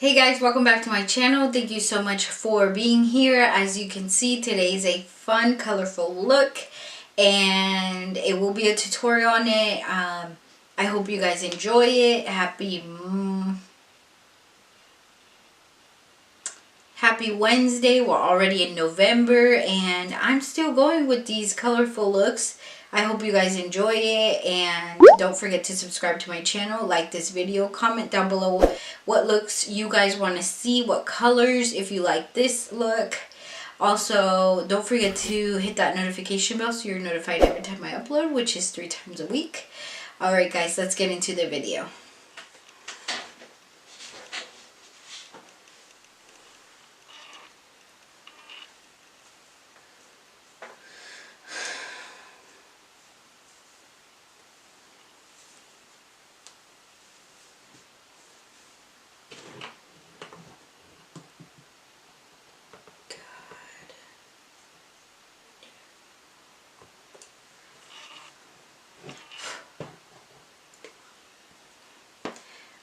Hey guys, welcome back to my channel. Thank you so much for being here. As you can see, today is a fun, colorful look and it will be a tutorial on it. I hope you guys enjoy it. Happy Wednesday. We're already in November and I'm still going with these colorful looks. I hope you guys enjoy it, and don't forget to subscribe to my channel, like this video, comment down below what looks you guys want to see, what colors, if you like this look. Also, don't forget to hit that notification bell so you're notified every time I upload, which is 3 times a week. Alright guys, let's get into the video.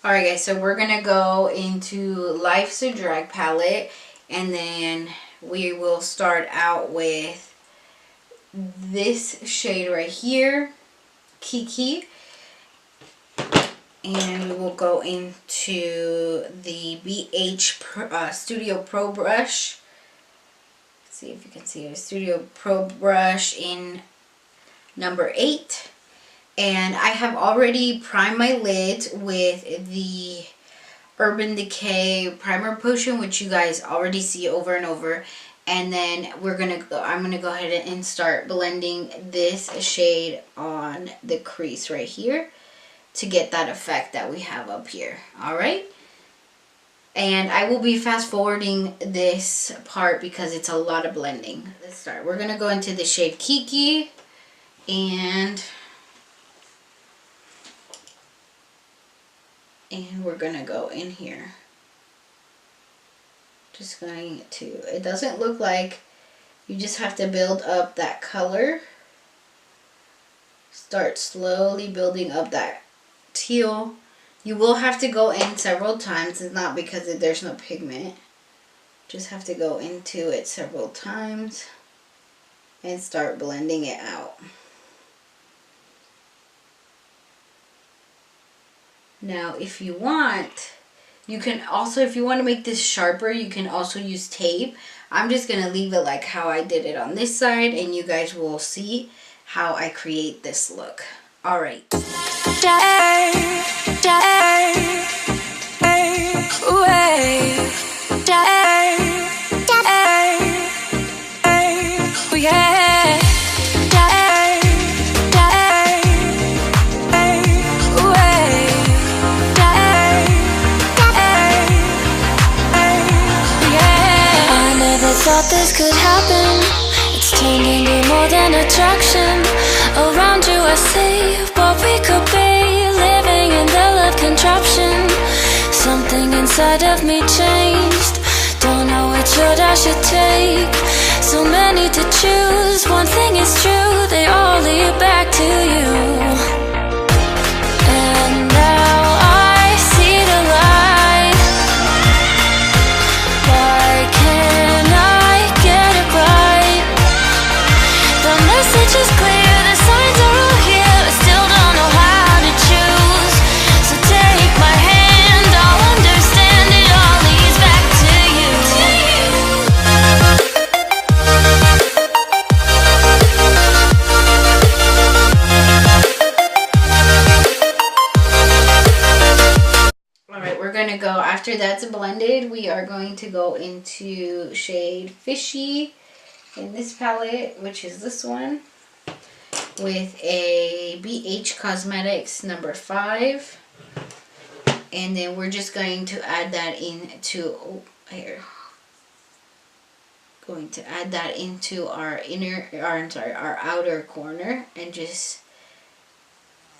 Alright guys, so we're going to go into Life's a Drag palette, and then we will start out with this shade right here, Kiki, and we will go into the BH Studio Pro brush. Let's see if you can see it, Studio Pro brush in number 8. And I have already primed my lids with the Urban Decay primer potion, which you guys already see over and over. And then I'm gonna go ahead and start blending this shade on the crease right here to get that effect that we have up here. All right. And I will be fast forwarding this part because it's a lot of blending. Let's start. We're gonna go into the shade Kiki, and we're gonna go in here. Just going to, it doesn't look like, you just have to build up that color. Start slowly building up that teal. You will have to go in several times. It's not because there's no pigment. Just have to go into it several times and start blending it out. Now, if you want, you can also, if you want to make this sharper, you can also use tape. I'm just going to leave it like how I did it on this side, and you guys will see how I create this look. Alright. Thought this could happen. It's turned into more than attraction. Around you I see what we could be, living in the love contraption. Something inside of me changed. Don't know which road I should take. So many to choose. One thing is true, they all lead back to you. And now I see the light. Why can't message is clear, the signs are all here. I still don't know how to choose. So take my hand, I'll understand. It all leads back to you. Alright, we're going to go, after that's blended, we are going to go into shade Fishy in this palette, which is this one, with a BH Cosmetics number 5, and then we're just going to add that into our outer corner, and just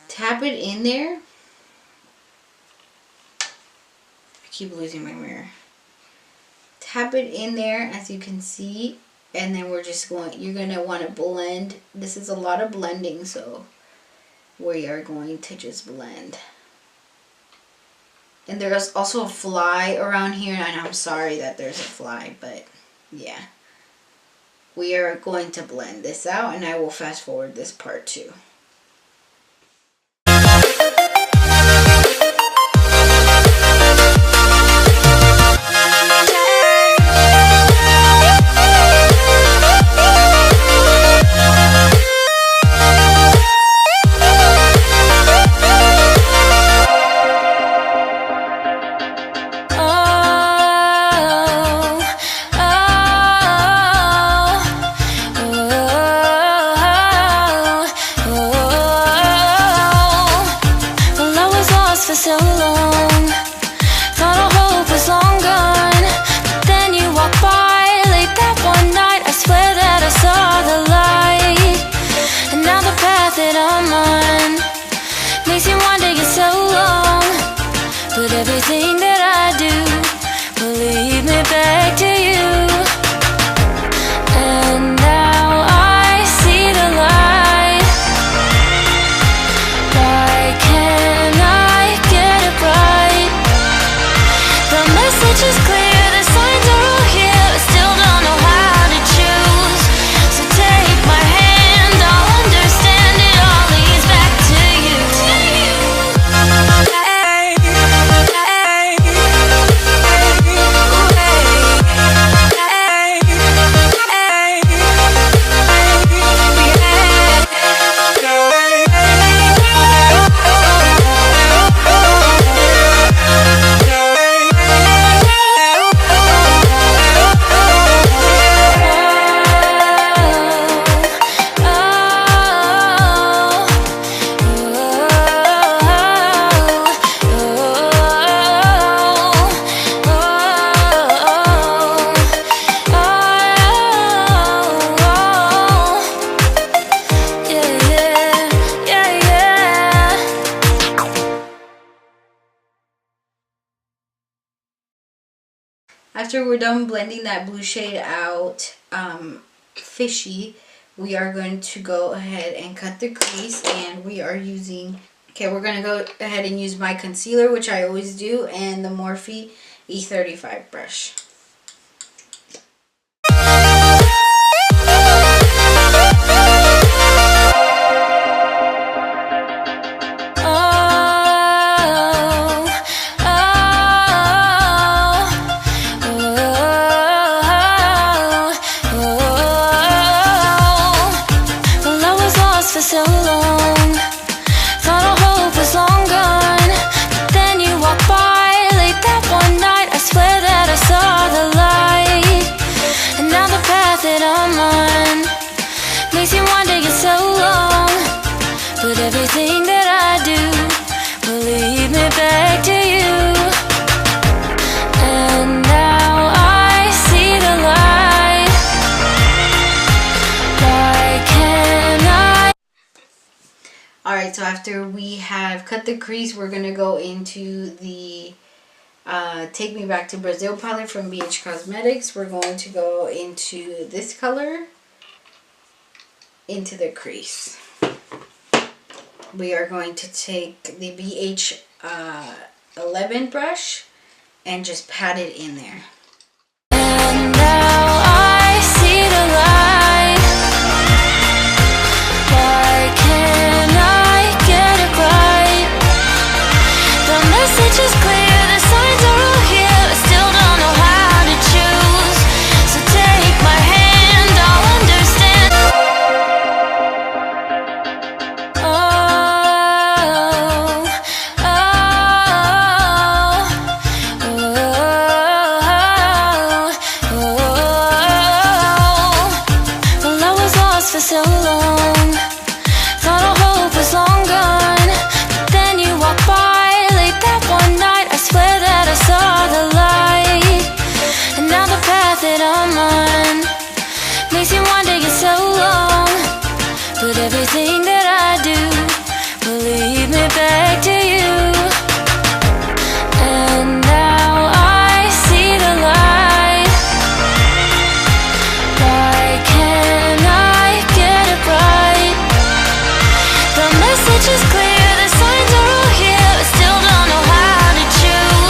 tap it in there. I keep losing my mirror. Tap it in there, as you can see. And then we're just going, you're going to want to blend. This is a lot of blending, so we are going to just blend. And there's also a fly around here, and I'm sorry that there's a fly, but yeah. We are going to blend this out, and I will fast forward this part too. Everything that I do will lead me back to you. And now I see the light. Why can't I get it right? The message is clear, the signs are all here. I still don't know how to choose. So take my hand, I'll understand it all leads back to you. After we're done blending that blue shade out, fishy, we are going to go ahead and cut the crease, and we are using, okay, we're going to go ahead and use my concealer, which I always do, and the Morphe E35 brush. So long, thought our hope was long gone, but then you walked by late that one night. I swear that I saw the light, and now the path that I'm on makes me wonder you're so long. But everything that I do will lead me back to you. And now I see the light. Why can't I? Alright, so after we have cut the crease, we're going to go into the Take Me Back to Brazil palette from BH Cosmetics. We're going to go into this color, into the crease. We are going to take the BH 11 brush and just pat it in there. And now I see the light. Why can't I get it right? The message is clear, the signs are all here. I still don't know how to choose. So take my hand, I'll understand. Well, I was lost for so long, thought our hope was long gone, but then you walked by late that one night. I swear that I saw the light, and now the path that I'm on makes me wonder you're so long. But everything that I do will lead me back to you. And now I see the light. Why can't I get it right? The message is clear, the signs are all here. I still don't know how to choose.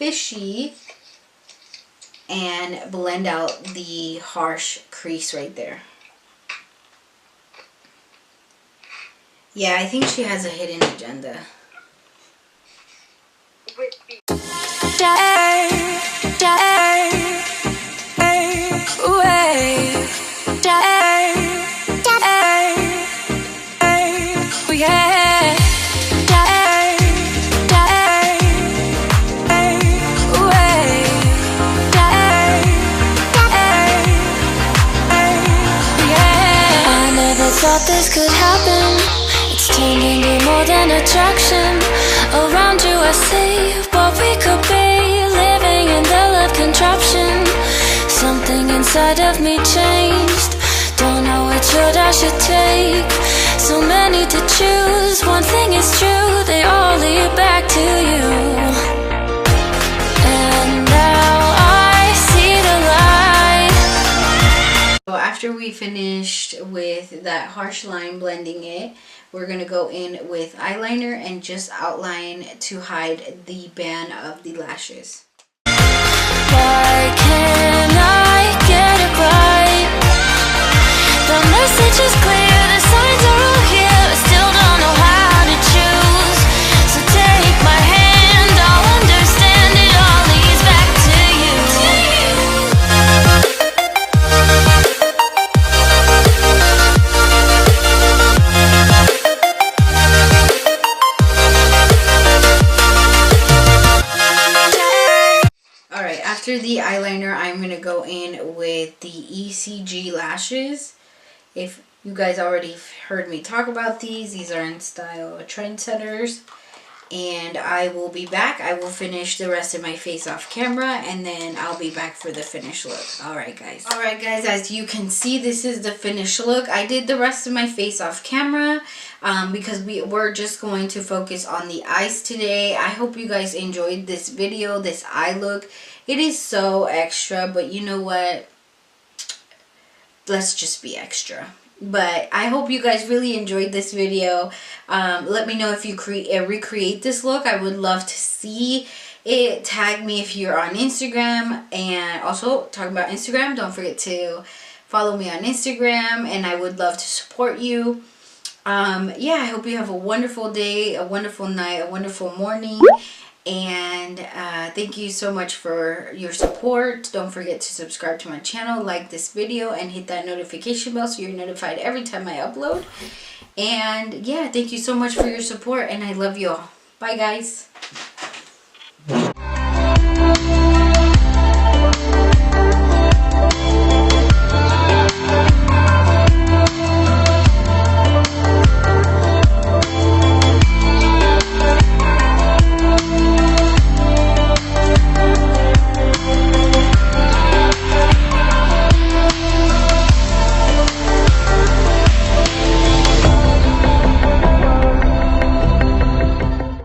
fishy and blend out the harsh crease right there. Yeah, I think she has a hidden agenda. Thought this could happen. It's turned into more than attraction. Around you I see what we could be, living in the love contraption. Something inside of me changed. Don't know which road I should take. So many to choose. One thing is true, they all lead back to you. And now I see the light. So after we finished with that harsh line blending it, we're going to go in with eyeliner and just outline to hide the band of the lashes. Why can't I get it right? The message is clear, the signs are all here. I still don't know how to choose. So take my hand, I'll understand. It all leads back to you. Alright, after the eyeliner, I'm going to go in with the ESG lashes. If you guys already heard me talk about these are in style Trendsetters. And I will be back. I will finish the rest of my face off camera and then I'll be back for the finished look. Alright guys, as you can see, this is the finished look. I did the rest of my face off camera because we're just going to focus on the eyes today. I hope you guys enjoyed this video, this eye look. It is so extra, but you know what? Let's just be extra. But I hope you guys really enjoyed this video. Let me know if you recreate this look. I would love to see it. Tag me if you're on Instagram. And also, talking about Instagram, don't forget to follow me on Instagram. And I would love to support you. Yeah, I hope you have a wonderful day, a wonderful night, a wonderful morning. And thank you so much for your support. Don't forget to subscribe to my channel, like this video, and hit that notification bell so you're notified every time I upload. And yeah, thank you so much for your support, and I love you all. Bye guys.